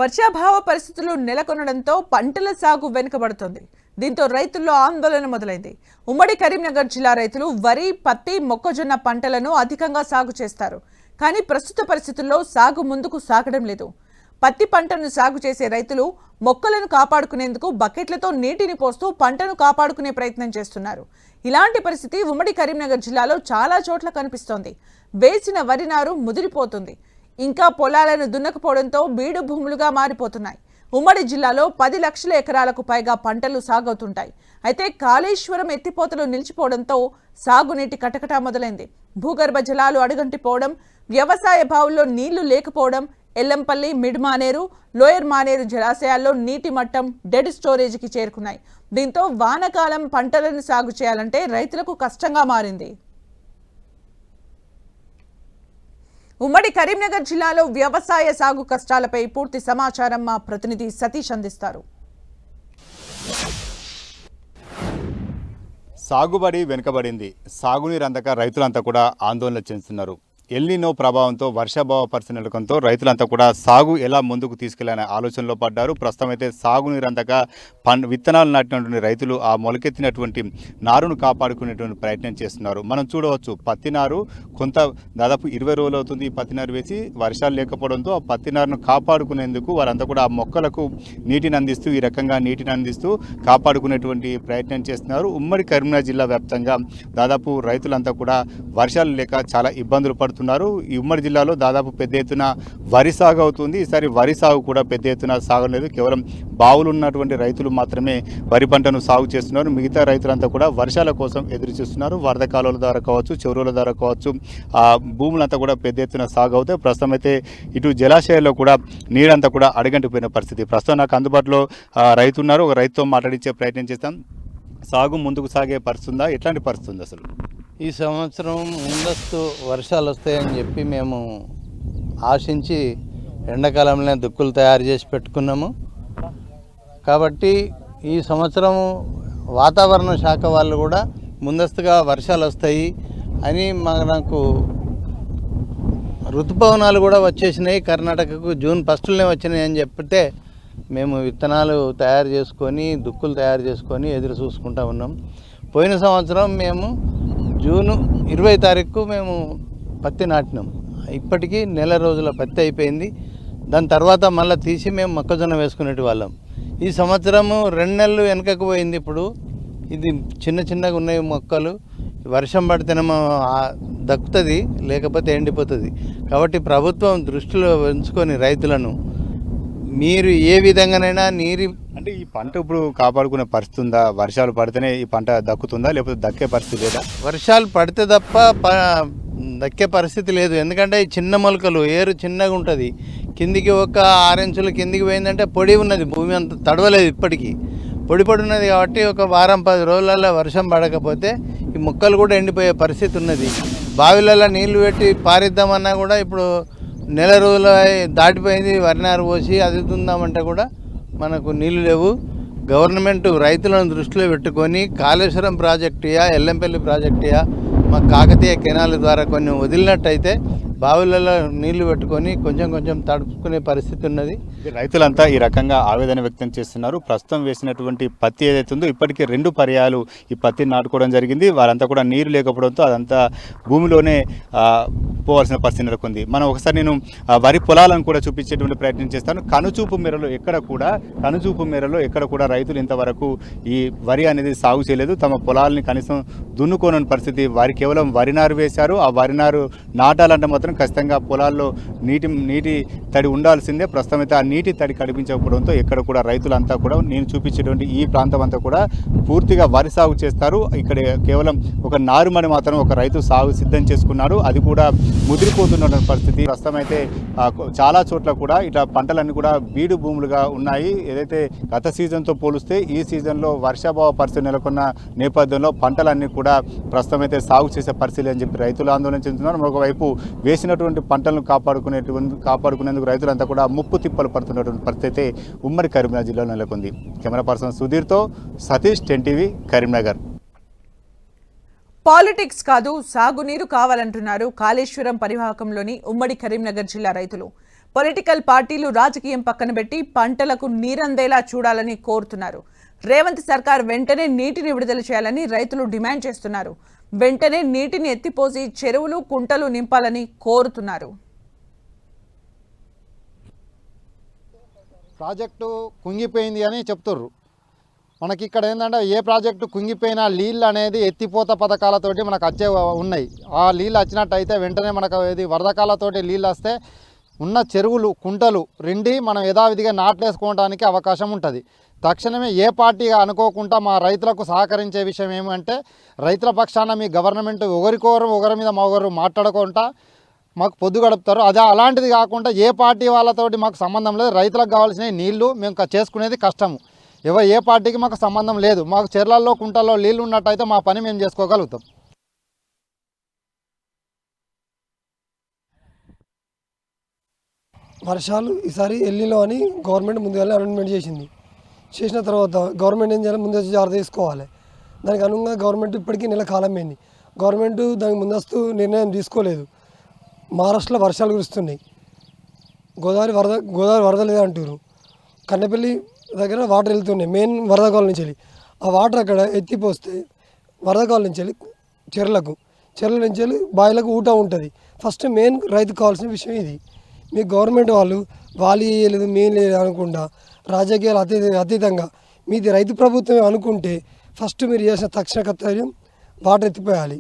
వర్షాభావ పరిస్థితులు నెలకొనడంతో పంటల సాగు వెనుకబడుతోంది. దీంతో రైతుల్లో ఆందోళన మొదలైంది. ఉమ్మడి కరీంనగర్ జిల్లా రైతులు వరి, పత్తి, మొక్కజొన్న పంటలను అధికంగా సాగు చేస్తారు. కానీ ప్రస్తుత పరిస్థితుల్లో సాగు ముందుకు సాగడం లేదు. పత్తి పంటను సాగు చేసే రైతులు మొక్కలను కాపాడుకునేందుకు బకెట్లతో నీటిని పోస్తూ పంటను కాపాడుకునే ప్రయత్నం చేస్తున్నారు. ఇలాంటి పరిస్థితి ఉమ్మడి కరీంనగర్ జిల్లాలో చాలా చోట్ల కనిపిస్తోంది. వేసిన వరి నారు ముదిరిపోతుంది. ఇంకా పొలాలను దున్నకపోవడంతో బీడు భూములుగా మారిపోతున్నాయి. ఉమ్మడి జిల్లాలో 10 లక్షల ఎకరాలకు పైగా పంటలు సాగవుతుంటాయి. అయితే కాళేశ్వరం ఎత్తిపోతలు నిలిచిపోవడంతో సాగునీటి కటకటా మొదలైంది. భూగర్భ జలాలు అడుగంటిపోవడం, వ్యవసాయ బావుల్లో నీళ్లు లేకపోవడం, ఎల్లంపల్లి, మిడ్ మానేరు, లోయర్ మానేరు జలాశయాల్లో నీటి మట్టం డెడ్ స్టోరేజ్కి చేరుకున్నాయి. దీంతో వానాకాలం పంటలను సాగు చేయాలంటే రైతులకు కష్టంగా మారింది. ఉమ్మడి కరీంనగర్ జిల్లాలో వ్యవసాయ సాగు కష్టాలపై పూర్తి సమాచారం మా ప్రతినిధి సతీష్ అందిస్తారు. సాగుబడి వెనుకబడింది. సాగునీరు అందక రైతులంతా కూడా ఆందోళన చెందుతున్నారు. ఎల్నినో ప్రభావంతో వర్షాభావ పరిస్థితి నెలకొనడంతో రైతులంతా కూడా సాగు ఎలా ముందుకు తీసుకెళ్లాలనే ఆలోచనలో పడ్డారు. ప్రస్తుతం అయితే సాగునీరు అందక విత్తనాలు నాటినటువంటి రైతులు ఆ మొలకెత్తినటువంటి నారును కాపాడుకునేటువంటి ప్రయత్నం చేస్తున్నారు. మనం చూడవచ్చు, పత్తి నారు కొంత దాదాపు 20 రోజులు అవుతుంది ఈ పత్తి నారు వేసి. వర్షాలు లేకపోవడంతో ఆ పత్తి నారును కాపాడుకునేందుకు వారంతా కూడా ఆ మొక్కలకు నీటిని అందిస్తూ ఈ రకంగా నీటిని అందిస్తూ కాపాడుకునేటువంటి ప్రయత్నం చేస్తున్నారు. ఉమ్మడి కరీంనగర్ జిల్లా వ్యాప్తంగా దాదాపు రైతులంతా కూడా వర్షాలు లేక చాలా ఇబ్బందులు పడుతున్నారు. ఈ ఉమ్మడి జిల్లాలో దాదాపు పెద్ద ఎత్తున వరి సాగు అవుతుంది. ఈసారి వరి సాగు కూడా పెద్ద ఎత్తున సాగలేదు. కేవలం బావులు ఉన్నటువంటి రైతులు మాత్రమే వరి పంటను సాగు చేస్తున్నారు. మిగతా రైతులంతా కూడా వర్షాల కోసం ఎదురు చూస్తున్నారు. వరద కాలువల ద్వారా కావచ్చు, చెరువుల ద్వారా కావచ్చు, ఆ భూములంతా కూడా పెద్ద ఎత్తున సాగు అవుతాయి. ప్రస్తుతం అయితే ఇటు జలాశయాల్లో కూడా నీరంతా కూడా అడగంటిపోయిన పరిస్థితి. ప్రస్తుతం నాకు అందుబాటులో రైతు ఉన్నారు. ఒక రైతుతో మాట్లాడించే ప్రయత్నం చేస్తాం. సాగు ముందుకు సాగే పరిస్థితి ఉందా? ఎట్లాంటి పరిస్థితి ఉంది అసలు? ఈ సంవత్సరం ముందస్తు వర్షాలు వస్తాయని చెప్పి మేము ఆశించి ఎండాకాలంలో దుక్కులు తయారు చేసి పెట్టుకున్నాము. కాబట్టి ఈ సంవత్సరం వాతావరణ శాఖ వాళ్ళు కూడా ముందస్తుగా వర్షాలు వస్తాయి అని నాకు ఋతుపవనాలు కూడా వచ్చేసినాయి. కర్ణాటకకు జూన్ 1నే వచ్చినాయి అని చెప్తే మేము విత్తనాలు తయారు చేసుకొని దుక్కులు తయారు చేసుకొని ఎదురు చూసుకుంటూ ఉన్నాం. పోయిన సంవత్సరం మేము జూన్ 20 తారీఖు మేము పత్తి నాటినాం. ఇప్పటికీ నెల రోజుల పత్తి అయిపోయింది. దాని తర్వాత మళ్ళీ తీసి మేము మొక్కజొన్న వేసుకునేటి వాళ్ళం. ఈ సంవత్సరము 2 నెలలు వెనకకు పోయింది. ఇప్పుడు ఇది చిన్నగా ఉన్నాయి మొక్కలు. వర్షం పడితేనేమో దక్కుతుంది, లేకపోతే ఎండిపోతుంది. కాబట్టి ప్రభుత్వం దృష్టిలో ఉంచుకొని రైతులను మీరు ఏ విధంగానైనా అంటే ఈ పంట ఇప్పుడు కాపాడుకునే పరిస్థితి ఉందా? వర్షాలు పడితేనే ఈ పంట దక్కుతుందా, లేకపోతే దక్కే పరిస్థితి లేదా? వర్షాలు పడితే తప్ప దక్కే పరిస్థితి లేదు. ఎందుకంటే ఈ చిన్న మొలకలు, ఏరు చిన్నగా ఉంటుంది. కిందికి ఒక 6 ఇంచులు కిందికి పోయిందంటే పొడి ఉన్నది, భూమి అంత తడవలేదు. ఇప్పటికీ పొడి ఉన్నది. కాబట్టి ఒక వారం 10 రోజులలో వర్షం పడకపోతే ఈ మొక్కలు కూడా ఎండిపోయే పరిస్థితి ఉన్నది. బావిలలో నీళ్లు పెట్టి పారిద్దామన్నా కూడా ఇప్పుడు నెల రోజులు దాటిపోయింది. వరినారు పోసి అది తుందామంటే కూడా మనకు నీళ్లు లేవు. గవర్నమెంట్ రైతులను దృష్టిలో పెట్టుకొని కాళేశ్వరం ప్రాజెక్టుయా, ఎల్లంపల్లి ప్రాజెక్టుయా, మా కాకతీయ కెనాల్ ద్వారా కొన్ని వదిలినట్టయితే బావులలో నీళ్లు పెట్టుకొని కొంచెం తడుపుకునే పరిస్థితి ఉన్నది. రైతులంతా ఈ రకంగా ఆవేదన వ్యక్తం చేస్తున్నారు. ప్రస్తుతం వేసినటువంటి పత్తి ఏదైతే ఉందో ఇప్పటికీ 2 పర్యాలు ఈ పత్తిని నాటుకోవడం జరిగింది. వారంతా కూడా నీరు లేకపోవడంతో అదంతా భూమిలోనే పోవాల్సిన పరిస్థితి నెలకొంది. మనం ఒకసారి నేను వరి పొలాలను కూడా చూపించేటువంటి ప్రయత్నం చేస్తాను. కనుచూపు మేరలో ఎక్కడ కూడా రైతులు ఇంతవరకు ఈ వరి అనేది సాగు చేయలేదు. తమ పొలాలని కనీసం దున్నుకోని పరిస్థితి. వారి కేవలం వరి నారు వేశారు. ఆ వరి నారు నాటాలంటే మాత్రం ఖచ్చితంగా పొలాల్లో నీటి తడి ఉండాల్సిందే. ప్రస్తుతం అయితే ఆ నీటి తడి కనిపించకపోవడంతో ఎక్కడ కూడా రైతులంతా కూడా నేను చూపించేటువంటి ఈ ప్రాంతం అంతా కూడా పూర్తిగా వరి సాగు చేస్తారు. ఇక్కడ కేవలం ఒక నారుమడి మాత్రం ఒక రైతు సాగు సిద్ధం చేసుకున్నాడు. అది కూడా ముదిరిపోతున్న పరిస్థితి. ప్రస్తుతం అయితే చాలా చోట్ల కూడా ఇట్లా పంటలన్నీ కూడా బీడు భూములుగా ఉన్నాయి. ఏదైతే గత సీజన్తో పోలిస్తే ఈ సీజన్లో వర్షాభావ పరిస్థితి నెలకొన్న నేపథ్యంలో పంటలన్నీ కూడా ప్రస్తుతం అయితే సాగు చేసే పరిస్థితి అని చెప్పి రైతులు ఆందోళన చెందుతున్నారు. మరొకవైపు వేసినటువంటి పంటలను కాపాడుకునేందుకు రైతులంతా కూడా ముప్పు తిప్పలు పడుతున్నటువంటి పరిస్థితి ఉమ్మడి కరీంనగర్ జిల్లాలో నెలకొంది. కెమెరా పర్సన్ సుధీర్తో సతీష్, 10 టీవీ, కరీంనగర్. పాలిటిక్స్ కాదు, సాగునీరు కావాలంటున్నారు కాళేశ్వరం పరివాహకంలోని ఉమ్మడి కరీంనగర్ జిల్లా రైతులు. పొలిటికల్ పార్టీలు రాజకీయం పక్కన పెట్టి పంటలకు నీరందేలా చూడాలని కోరుతున్నారు. రేవంత్ సర్కార్ వెంటనే నీటిని విడుదల చేయాలని రైతులు డిమాండ్ చేస్తున్నారు. వెంటనే నీటిని ఎత్తిపోసి చెరువులు కుంటలు నింపాలని కోరుతున్నారు. ప్రాజెక్టు కుంగిపోయింది అని చెప్తుర్రు. మనకి ఇక్కడ ఏంటంటే ఏ ప్రాజెక్టు కుంగిపోయినా నీళ్ళు అనేది ఎత్తిపోత పథకాలతోటి మనకు వచ్చే ఉన్నాయి. ఆ నీళ్ళు వచ్చినట్టయితే వెంటనే మనకు ఇది వరదకాలతోటి నీళ్ళు వస్తే ఉన్న చెరువులు కుంటలు రెండి మనం యథావిధిగా నాట్లేసుకోవడానికి అవకాశం ఉంటుంది. తక్షణమే ఏ పార్టీగా అనుకోకుండా మా రైతులకు సహకరించే విషయం ఏమంటే రైతుల పక్షాన మీ గవర్నమెంట్ ఒకరి మీద ఒకరు మాట్లాడకుండా మాకు పొద్దు గడుపుతారు. అదే అలాంటిది కాకుండా ఏ పార్టీ వాళ్ళతోటి మాకు సంబంధం లేదు. రైతులకు కావాల్సిన నీళ్లు మేము చేసుకునేది కష్టము. ఏ పార్టీకి మాకు సంబంధం లేదు. మాకు చెర్లల్లో కుంటల్లో నీళ్ళు ఉన్నట్టయితే మా పని మేము చేసుకోగలుగుతాం. వర్షాలు ఈసారి ఎల్లిలో అని గవర్నమెంట్ ముందుగానే అనౌన్స్మెంట్ చేసిన తర్వాత గవర్నమెంట్ ఏం చేయాలి, ముందు జాగ్రత్త తీసుకోవాలి. దానికి అనుగుణంగా గవర్నమెంట్ ఇప్పటికీ నెల కాలం అయింది. గవర్నమెంట్ దానికి ముందస్తు నిర్ణయం తీసుకోలేదు. మహారాష్ట్రలో వర్షాలు కురుస్తున్నాయి, గోదావరి వరద లేదంటారు. కన్నెపల్లి దగ్గర వాటర్ వెళ్తున్నాయి మెయిన్ వరద కాలం నుంచి వెళ్ళి. ఆ వాటర్ అక్కడ ఎత్తిపోస్తే వరద కాలం నుంచి వెళ్ళి చెర్ల నుంచి వెళ్ళి బావిలకు ఊట ఉంటుంది. ఫస్ట్ మెయిన్ రైతుకు కావాల్సిన విషయం ఇది. మీ గవర్నమెంట్ వాళ్ళు లేదు మేము లేదు అనుకుండా రాజకీయాలు అతీతంగా మీది రైతు ప్రభుత్వమే అనుకుంటే ఫస్ట్ మీరు చేసిన తక్షణ కర్తవ్యం వాటర్ ఎత్తిపోయాలి.